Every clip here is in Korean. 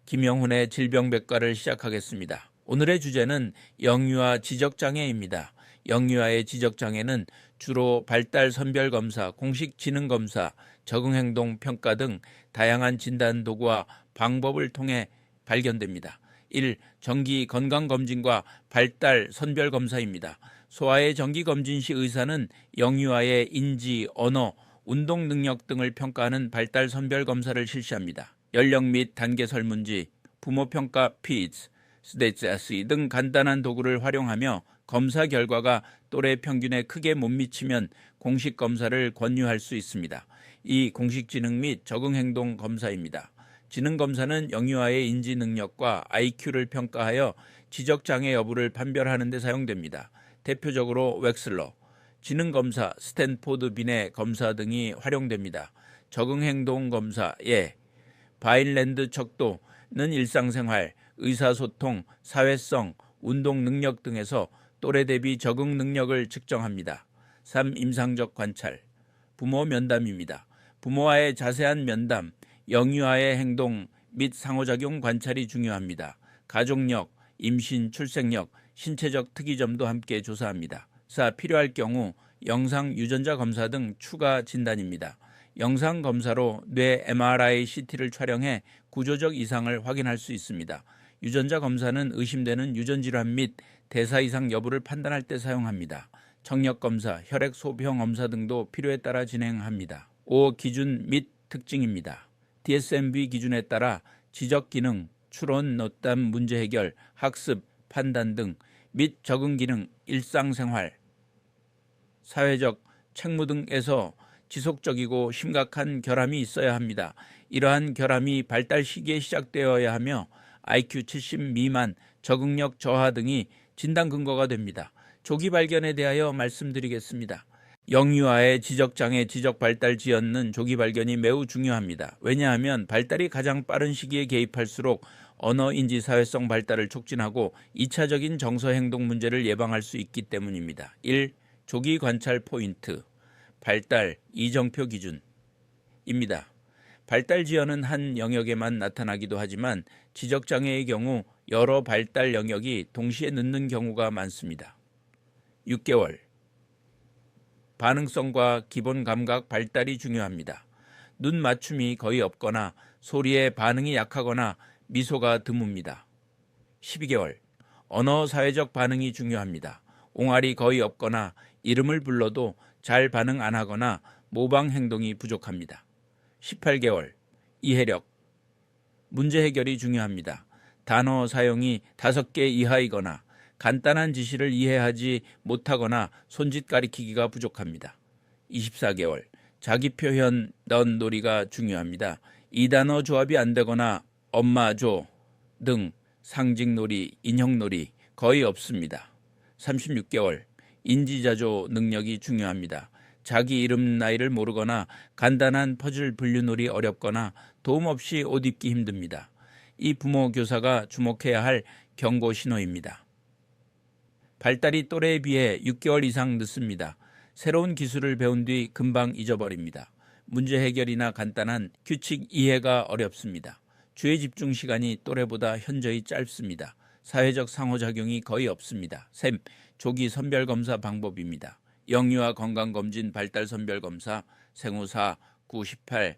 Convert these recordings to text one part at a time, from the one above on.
김영훈의 질병백과를 시작하겠습니다. 오늘의 주제는 영유아 지적장애입니다. 영유아의 지적장애는 주로 발달 선별검사, 공식 지능검사, 적응행동 평가 등 다양한 진단 도구와 방법을 통해 발견됩니다. 1. 정기 건강검진과 발달 선별검사입니다. 소아의 정기검진 시 의사는 영유아의 인지, 언어, 운동 능력 등을 평가하는 발달 선별검사를 실시합니다. 연령 및 단계 설문지, 부모평가 PIDS, SDSI 등 간단한 도구를 활용하며 검사 결과가 또래 평균에 크게 못 미치면 공식 검사를 권유할 수 있습니다. 이 공식 지능 및 적응행동 검사입니다. 지능검사는 영유아의 인지 능력과 IQ를 평가하여 지적장애 여부를 판별하는 데 사용됩니다. 대표적으로 웩슬러, 지능검사, 스탠포드 비네 검사 등이 활용됩니다. 적응행동 검사에 바일랜드 척도는 일상생활, 의사소통, 사회성, 운동 능력 등에서 또래 대비 적응 능력을 측정합니다. 3. 임상적 관찰, 부모 면담입니다. 부모와의 자세한 면담, 영유아의 행동 및 상호작용 관찰이 중요합니다. 가족력, 임신, 출생력, 신체적 특이점도 함께 조사합니다. 4. 필요할 경우 영상 유전자 검사 등 추가 진단입니다. 영상 검사로 뇌 MRI, CT를 촬영해 구조적 이상을 확인할 수 있습니다. 유전자 검사는 의심되는 유전질환 및 대사 이상 여부를 판단할 때 사용합니다. 청력 검사, 혈액 소변 검사 등도 필요에 따라 진행합니다. 5. 기준 및 특징입니다. DSM-V 기준에 따라 지적 기능, 추론, 논담, 문제 해결, 학습, 판단 등 및 적응 기능, 일상생활, 사회적, 책무 등에서 지속적이고 심각한 결함이 있어야 합니다. 이러한 결함이 발달 시기에 시작되어야 하며 IQ 70 미만, 적응력 저하 등이 진단 근거가 됩니다. 조기 발견에 대하여 말씀드리겠습니다. 영유아의 지적장애 지적 발달 지연은 조기 발견이 매우 중요합니다. 왜냐하면 발달이 가장 빠른 시기에 개입할수록 언어, 인지, 사회성 발달을 촉진하고 2차적인 정서 행동 문제를 예방할 수 있기 때문입니다. 1. 조기 관찰 포인트, 발달 이정표 기준입니다. 발달 지연은 한 영역에만 나타나기도 하지만 지적장애의 경우 여러 발달 영역이 동시에 늦는 경우가 많습니다. 6개월, 반응성과 기본 감각 발달이 중요합니다. 눈 맞춤이 거의 없거나 소리에 반응이 약하거나 미소가 드뭅니다. 12개월, 언어 사회적 반응이 중요합니다. 옹알이 거의 없거나 이름을 불러도 잘 반응 안 하거나 모방 행동이 부족합니다. 18개월, 이해력, 문제 해결이 중요합니다. 단어 사용이 5개 이하이거나 간단한 지시를 이해하지 못하거나 손짓 가리키기가 부족합니다. 24개월, 자기 표현 넌 놀이가 중요합니다. 이 단어 조합이 안 되거나 엄마 줘 등 상징놀이, 인형놀이 거의 없습니다. 36개월, 인지자조 능력이 중요합니다. 자기 이름 나이를 모르거나 간단한 퍼즐 분류놀이 어렵거나 도움 없이 옷 입기 힘듭니다. 이 부모 교사가 주목해야 할 경고 신호입니다. 발달이 또래에 비해 6개월 이상 늦습니다. 새로운 기술을 배운 뒤 금방 잊어버립니다. 문제 해결이나 간단한 규칙 이해가 어렵습니다. 주의 집중 시간이 또래보다 현저히 짧습니다. 사회적 상호작용이 거의 없습니다. 셈, 조기 선별검사 방법입니다. 영유아 건강검진 발달 선별검사, 생후 4, 9, 18,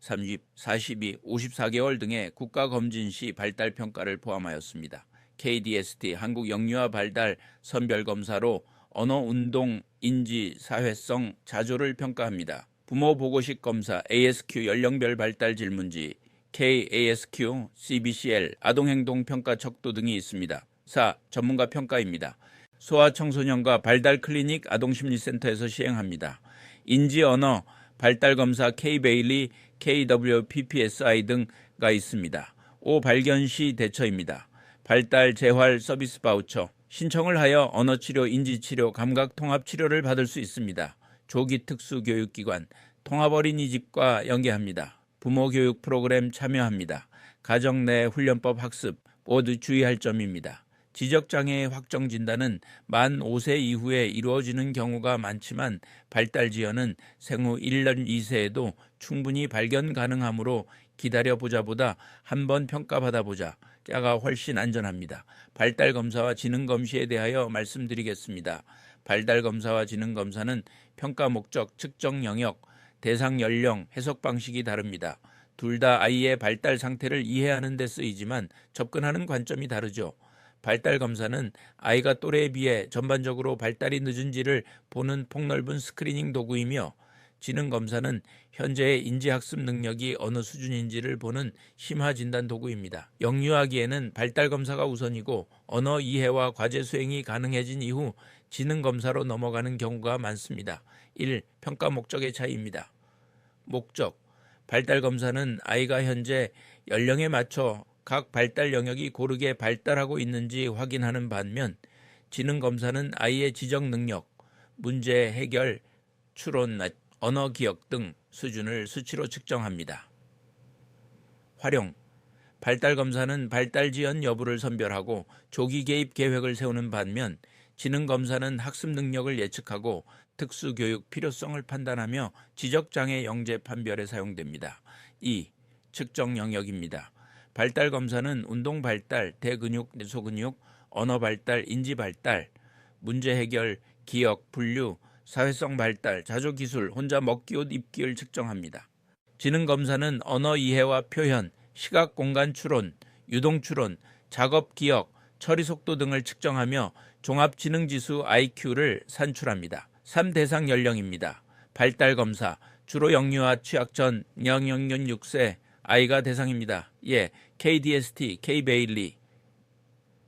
30, 42, 54개월 등의 국가검진 시 발달평가를 포함하였습니다. KDST 한국영유아 발달 선별검사로 언어, 운동, 인지, 사회성, 자조를 평가합니다. 부모 보고식 검사 ASQ 연령별 발달 질문지, KASQ, CBCL, 아동행동평가 척도 등이 있습니다. 4. 전문가 평가입니다. 소아청소년과 발달 클리닉 아동심리센터에서 시행합니다. 인지 언어 발달검사 K-베일리, KWPPSI 등가 있습니다. 5. 발견 시 대처입니다. 발달 재활 서비스 바우처, 신청을 하여 언어치료, 인지치료, 감각통합치료를 받을 수 있습니다. 조기 특수교육기관, 통합어린이집과 연계합니다. 부모교육 프로그램 참여합니다. 가정 내 훈련법 학습, 모두 주의할 점입니다. 지적장애의 확정 진단은 만 5세 이후에 이루어지는 경우가 많지만 발달 지연은 생후 1년 2세에도 충분히 발견 가능하므로 기다려보자보다 한번 평가받아보자 가 훨씬 안전합니다. 발달검사와 지능검시에 대하여 말씀드리겠습니다. 발달검사와 지능검사는 평가 목적, 측정 영역, 대상 연령, 해석 방식이 다릅니다. 둘 다 아이의 발달 상태를 이해하는 데 쓰이지만 접근하는 관점이 다르죠. 발달검사는 아이가 또래에 비해 전반적으로 발달이 늦은지를 보는 폭넓은 스크리닝 도구이며, 지능검사는 현재의 인지학습 능력이 어느 수준인지를 보는 심화진단 도구입니다. 영유아기에는 발달검사가 우선이고 언어 이해와 과제 수행이 가능해진 이후 지능검사로 넘어가는 경우가 많습니다. 1. 평가 목적의 차이입니다. 목적. 발달검사는 아이가 현재 연령에 맞춰 각 발달 영역이 고르게 발달하고 있는지 확인하는 반면, 지능검사는 아이의 지적 능력, 문제 해결, 추론, 언어 기억 등 수준을 수치로 측정합니다. 활용. 발달검사는 발달 지연 여부를 선별하고 조기 개입 계획을 세우는 반면, 지능검사는 학습 능력을 예측하고 특수교육 필요성을 판단하며 지적장애 영재 판별에 사용됩니다. 2. 측정 영역입니다. 발달검사는 운동 발달, 대근육, 소근육, 언어 발달, 인지 발달, 문제 해결, 기억, 분류, 사회성 발달, 자조기술, 혼자 먹기, 옷 입기를 측정합니다. 지능검사는 언어 이해와 표현, 시각 공간 추론, 유동 추론, 작업 기억, 처리 속도 등을 측정하며 종합지능지수 IQ를 산출합니다. 3. 대상 연령입니다. 발달검사, 주로 영유아 취약 전 0, 6세 아이가 대상입니다. 예, KDST, K-베일리,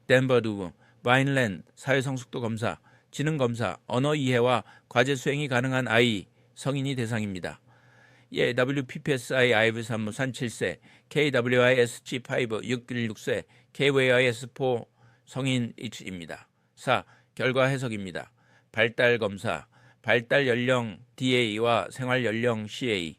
댄버두, 바인랜드 사회성숙도 검사, 지능검사, 언어 이해와 과제 수행이 가능한 아이, 성인이 대상입니다. 예, WPPSI IV3 37세, KWISG5 616세, KWIS4 성인입니다. 4. 결과 해석입니다. 발달검사, 발달연령 DA와 생활연령 CA,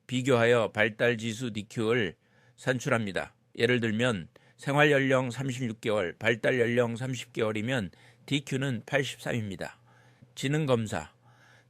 비교하여 발달지수 DQ를 산출합니다. 예를 들면 생활연령 36개월, 발달연령 30개월이면 DQ는 83입니다. 지능검사,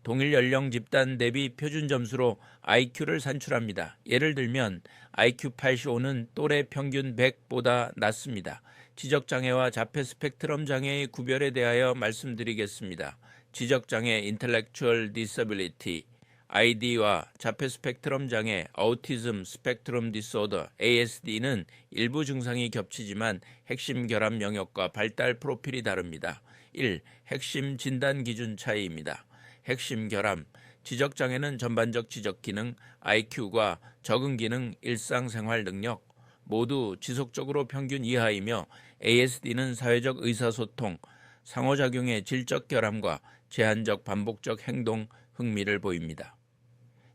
동일 연령 집단 대비 표준 점수로 IQ를 산출합니다. 예를 들면 IQ 85는 또래 평균 100보다 낮습니다. 지적장애와 자폐 스펙트럼 장애의 구별에 대하여 말씀드리겠습니다. 지적장애 Intellectual Disability, ID와 자폐 스펙트럼 장애, Autism Spectrum Disorder, ASD는 일부 증상이 겹치지만 핵심 결합 영역과 발달 프로필이 다릅니다. 1. 핵심 진단 기준 차이입니다. 핵심 결함, 지적장애는 전반적 지적 기능, IQ과 적응 기능, 일상생활 능력 모두 지속적으로 평균 이하이며, ASD는 사회적 의사소통, 상호작용의 질적 결함과 제한적 반복적 행동, 흥미를 보입니다.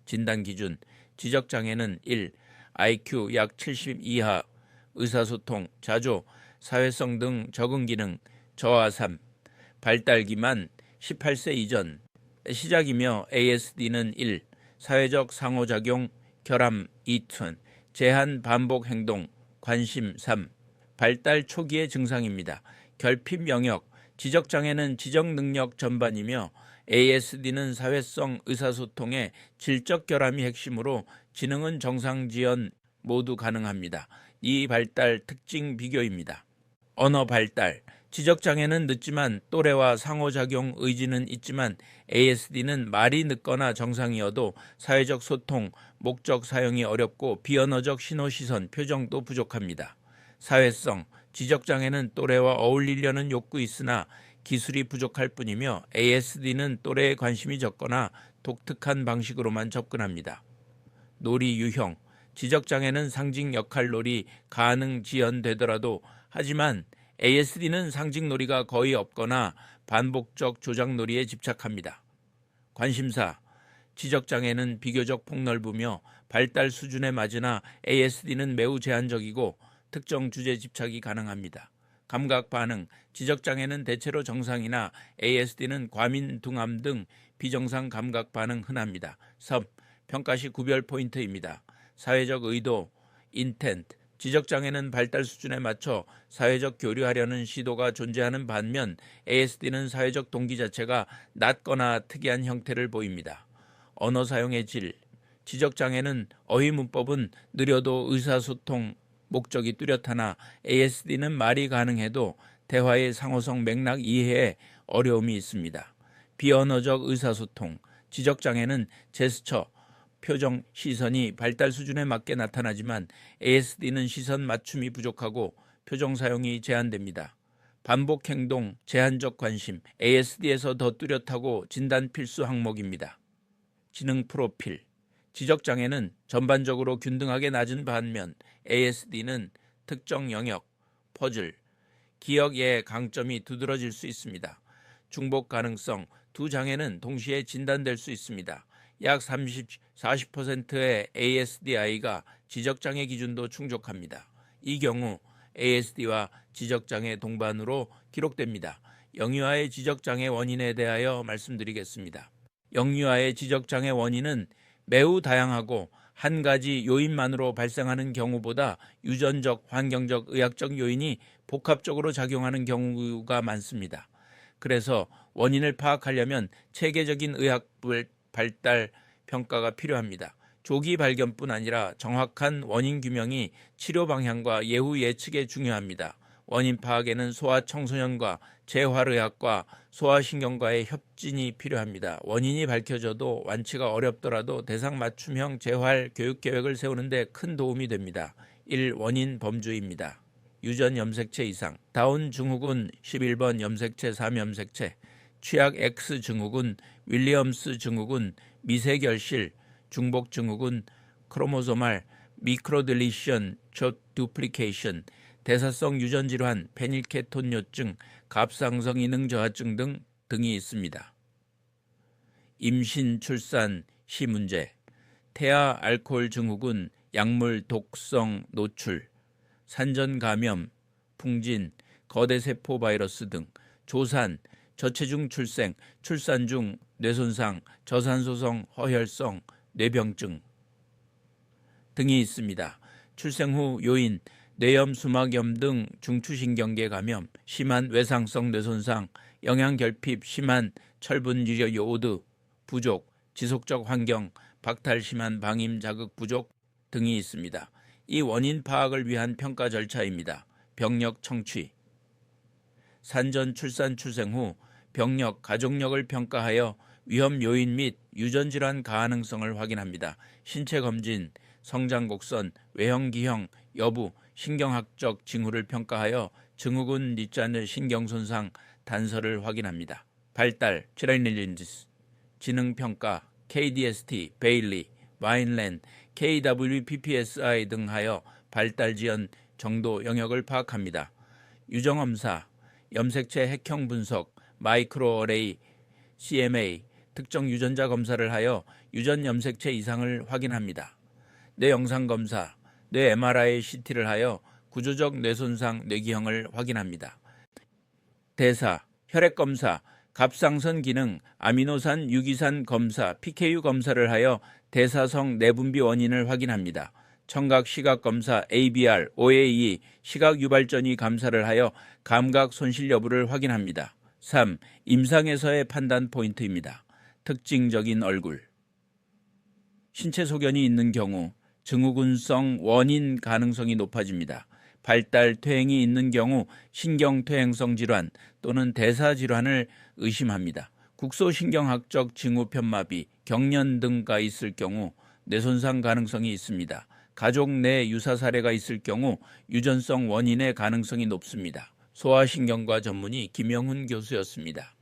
진단 기준, 지적장애는 1. IQ 약 70 이하, 의사소통, 자조, 사회성 등 적응 기능, 저하 3. 발달기만 18세 이전 시작이며, ASD는 1. 사회적 상호작용, 결함 2. 제한 반복 행동, 관심 3. 발달 초기의 증상입니다. 결핍 영역, 지적장애는 지적능력 전반이며 ASD는 사회성 의사소통의 질적 결함이 핵심으로 지능은 정상지연 모두 가능합니다. 이 발달 특징 비교입니다. 언어 발달, 지적장애는 늦지만 또래와 상호작용 의지는 있지만 ASD는 말이 늦거나 정상이어도 사회적 소통, 목적 사용이 어렵고 비언어적 신호시선, 표정도 부족합니다. 사회성, 지적장애는 또래와 어울리려는 욕구 있으나 기술이 부족할 뿐이며 ASD는 또래에 관심이 적거나 독특한 방식으로만 접근합니다. 놀이 유형, 지적장애는 상징 역할 놀이 가능 지연되더라도 하지만 ASD는 상징 놀이가 거의 없거나 반복적 조작 놀이에 집착합니다. 관심사, 지적장애는 비교적 폭넓으며 발달 수준에 맞으나 ASD는 매우 제한적이고 특정 주제 집착이 가능합니다. 감각 반응, 지적장애는 대체로 정상이나 ASD는 과민 둔함 등 비정상 감각 반응 흔합니다. 평가 시 구별 포인트입니다. 사회적 의도, 인텐트, 지적장애는 발달 수준에 맞춰 사회적 교류하려는 시도가 존재하는 반면 ASD는 사회적 동기 자체가 낮거나 특이한 형태를 보입니다. 언어 사용의 질, 지적장애는 어휘문법은 느려도 의사소통 목적이 뚜렷하나 ASD는 말이 가능해도 대화의 상호성 맥락 이해에 어려움이 있습니다. 비언어적 의사소통, 지적장애는 제스처, 표정, 시선이 발달 수준에 맞게 나타나지만 ASD는 시선 맞춤이 부족하고 표정 사용이 제한됩니다. 반복 행동, 제한적 관심, ASD에서 더 뚜렷하고 진단 필수 항목입니다. 지능 프로필, 지적장애는 전반적으로 균등하게 낮은 반면 ASD는 특정 영역, 퍼즐, 기억의 강점이 두드러질 수 있습니다. 중복 가능성, 두 장애는 동시에 진단될 수 있습니다. 약 40%의 ASDI가 지적장애 기준도 충족합니다. 이 경우 ASD와 지적장애 동반으로 기록됩니다. 영유아의 지적장애 원인에 대하여 말씀드리겠습니다. 영유아의 지적장애 원인은 매우 다양하고 한 가지 요인만으로 발생하는 경우보다 유전적, 환경적, 의학적 요인이 복합적으로 작용하는 경우가 많습니다. 그래서 원인을 파악하려면 체계적인 의학 발달 평가가 필요합니다. 조기 발견뿐 아니라 정확한 원인 규명이 치료 방향과 예후 예측에 중요합니다. 원인 파악에는 소아청소년과 재활의학과 소아신경과의 협진이 필요합니다. 원인이 밝혀져도 완치가 어렵더라도 대상 맞춤형 재활 교육 계획을 세우는 데 큰 도움이 됩니다. 1. 원인 범주입니다. 유전 염색체 이상, 다운 증후군 11번 염색체 3염색체, 취약 X 증후군, 윌리엄스 증후군, 미세결실, 중복 증후군, 크로모소말, 미크로딜리션, 두플리케이션, 대사성 유전질환, 페닐케톤요증, 갑상선 기능 저하증 등이 있습니다. 임신, 출산, 시 문제, 태아 알코올 증후군, 약물 독성 노출, 산전 감염, 풍진, 거대세포 바이러스 등, 조산, 저체중 출생, 출산 중 뇌손상, 저산소성 허혈성, 뇌병증 등이 있습니다. 출생 후 요인, 뇌염, 수막염 등 중추신경계 감염, 심한 외상성 뇌손상, 영양결핍, 심한 철분 유려 요오드 부족, 지속적 환경, 박탈 심한 방임 자극 부족 등이 있습니다. 이 원인 파악을 위한 평가 절차입니다. 병력 청취, 산전 출산 출생 후 병력, 가족력을 평가하여 위험 요인 및 유전질환 가능성을 확인합니다. 신체 검진, 성장 곡선, 외형 기형 여부, 신경학적 징후를 평가하여 증후군 뒷잔을 신경손상 단서를 확인합니다. 발달, 트레이닐린지스, 지능평가, KDST, 베일리, 와인랜, KWPPSI 등 하여 발달 지연 정도 영역을 파악합니다. 유정검사, 염색체 핵형 분석, 마이크로어레이, CMA, 특정 유전자 검사를 하여 유전 염색체 이상을 확인합니다. 뇌 영상 검사, 뇌 MRI CT를 하여 구조적 뇌손상 뇌기형을 확인합니다. 대사, 혈액 검사, 갑상선 기능, 아미노산 유기산 검사, PKU 검사를 하여 대사성 내분비 원인을 확인합니다. 청각 시각 검사 ABR, OAE, 시각 유발전이 감사를 하여 감각 손실 여부를 확인합니다. 3. 임상에서의 판단 포인트입니다. 특징적인 얼굴, 신체 소견이 있는 경우 증후군성 원인 가능성이 높아집니다. 발달 퇴행이 있는 경우 신경퇴행성 질환 또는 대사질환을 의심합니다. 국소신경학적 징후 편마비, 경련 등가 있을 경우 뇌손상 가능성이 있습니다. 가족 내 유사 사례가 있을 경우 유전성 원인의 가능성이 높습니다. 소아신경과 전문의 김영훈 교수였습니다.